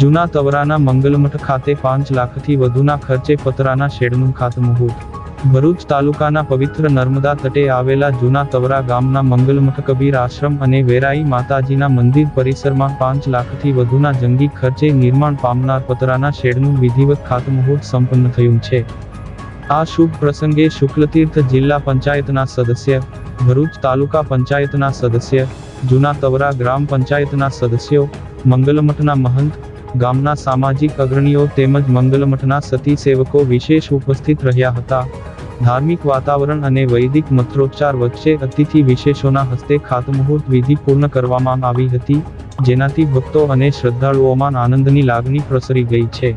જૂના તવરાના મંગલમઠ ખાતે 5 લાખથી વધુના ખર્ચે પતરાના શેડનું ખાતમુહૂર્ત. ભરૂચ તાલુકાના પવિત્ર નર્મદા તટે આવેલા જૂના તવરા ગામના મંગલમઠ કબીર આશ્રમ અને વેરાઈ માતાજીના મંદિર પરિસરમાં 5 લાખથી વધુના જંગી ખર્ચે નિર્માણ પામનાર પતરાના શેડનું વિધિવત ખાતમુહૂર્ત સંપન્ન થયું છે. આ શુભ પ્રસંગે શુક્લતીર્થ જિલ્લા પંચાયતના સદસ્ય, ભરૂચ તાલુકા પંચાયતના સદસ્ય, જૂના તવરા ગ્રામ પંચાયતના સદસ્યો, મંગલમઠના મહંત, ગામના સામાજિક અગ્રણીઓ તેમજ મંગલમઠના સતી સેવકો વિશેષ ઉપસ્થિત રહ્યા હતા. ધાર્મિક વાતાવરણ અને વૈદિક મંત્રોચ્ચાર વચ્ચે અતિથિ વિશેષોના હસ્તે ખાતમુહૂર્ત વિધિ પૂર્ણ કરવામાં આવી હતી, જેનાથી ભક્તો અને શ્રદ્ધાળુઓમાં આનંદની લાગણી પ્રસરી ગઈ છે.